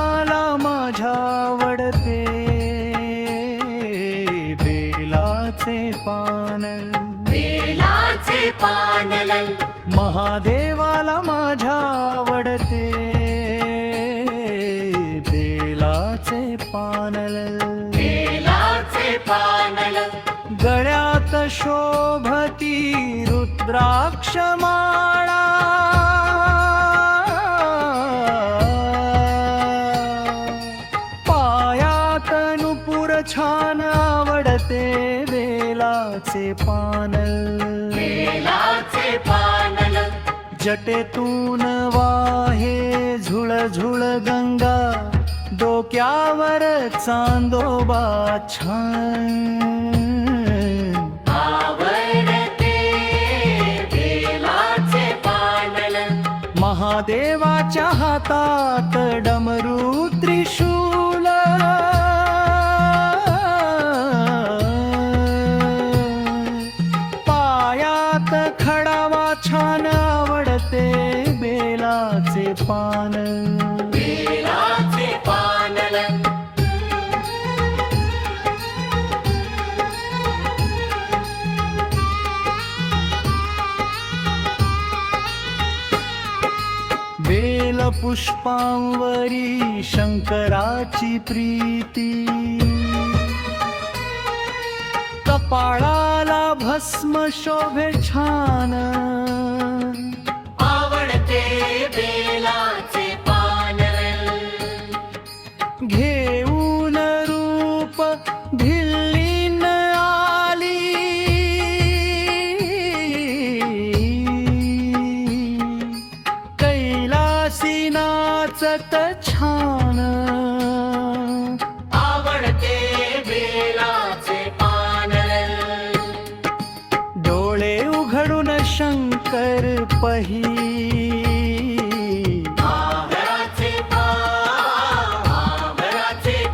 महादेवाला माझ्या आवडते बेलाचे पान. बेलाचे पानल महादेवाला माझ्या आवडते बेलाचे पानल. बेलाचे पानल गळ्यात शोभती रुद्राक्ष माळा. पायात नुपुर छान आवडते बेलाचे पानल. बेलाचे पानल जटेतून वाहे झुळ झुळ गंगा. डोक्यावर चांदोबा छान. आवडते बेलाचे पानल. महादेवाच्या हातात डमरू त्रिशूल. पायात खडावा छान आवडते बेलाचे पान. बेलाचे पानल बेल पुष्पांवरी शंकराची प्रीती. कपाळाला भस्म शोभे छान. आवडते बेलाचे पानल. घेऊन रूप भिल्लीन आली. कैलासी नाचत छान. आवडते बेलाचे पानल. डोळे उघडून शंकर पही. महाराचे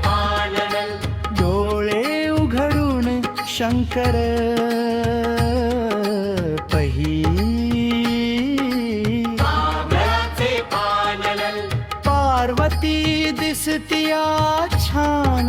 पानल. डोळे उघडून शंकर पही. महाराचे पानल. पार्वती दिसतिया छान.